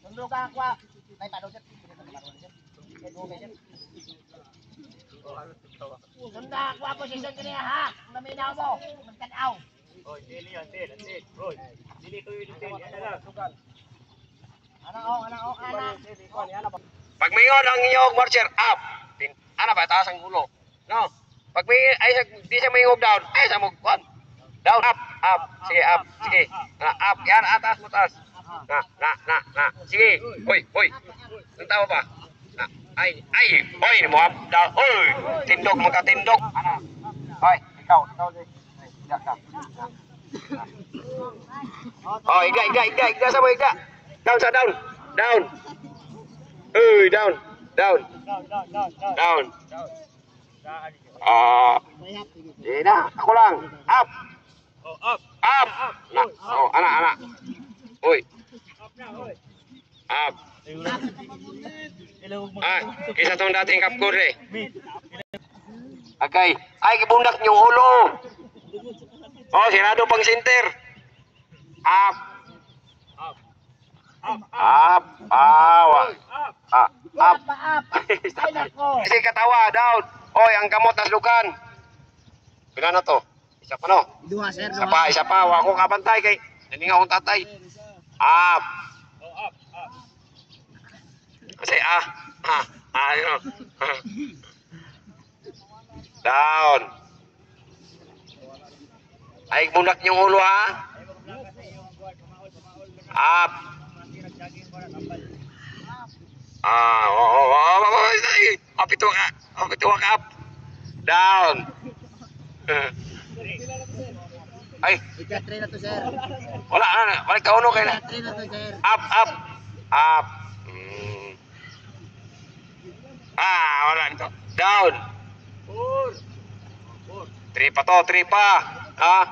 Tunduk ka kwa. May paano sir? Sunda kwa position kini ha. Naminaw mo. Magtanaw. Oh, dili yan, dili. Roy. Dili to yung dili. Ana. Pag mingon ang iyong marcher up. Ana ba taas ang ulo. No. Pag may ay di siya mingog down, ay sa mugkon. Down up. Sige up. Sige. Up yan atas mo taas. Na. Sige. Hoy. Nang ba? Ay. Hoy mo up down. Hoy. Tindog magkatindog. Ana. Hoy, ikaw din. Ka. Oh, iga sa mo iga. Down. Down. Di na, ako lang. Up. Up. Anak. Hoy. Up. Kisa tong dating kapkur eh. Okay. Ay, kibundak niyong ulo. Oh, sinado pang center. Up. Up. Kasi katawa, down. Oy, ang kamot naslukan. Pila na to? Isa pa no? Sir. Isa pa. Wako kabantay kay naninga akong tatay. Up. Kasi yun. Down. Ay, bundak niyong ulo ha. Up. Apito ka up. Down. Ay. Ika-3 na to sir. Wala na. Balik ka uno kayo na. Ika-3 na to sir. Up. Wala nito. Down. 3 pa to. Ha?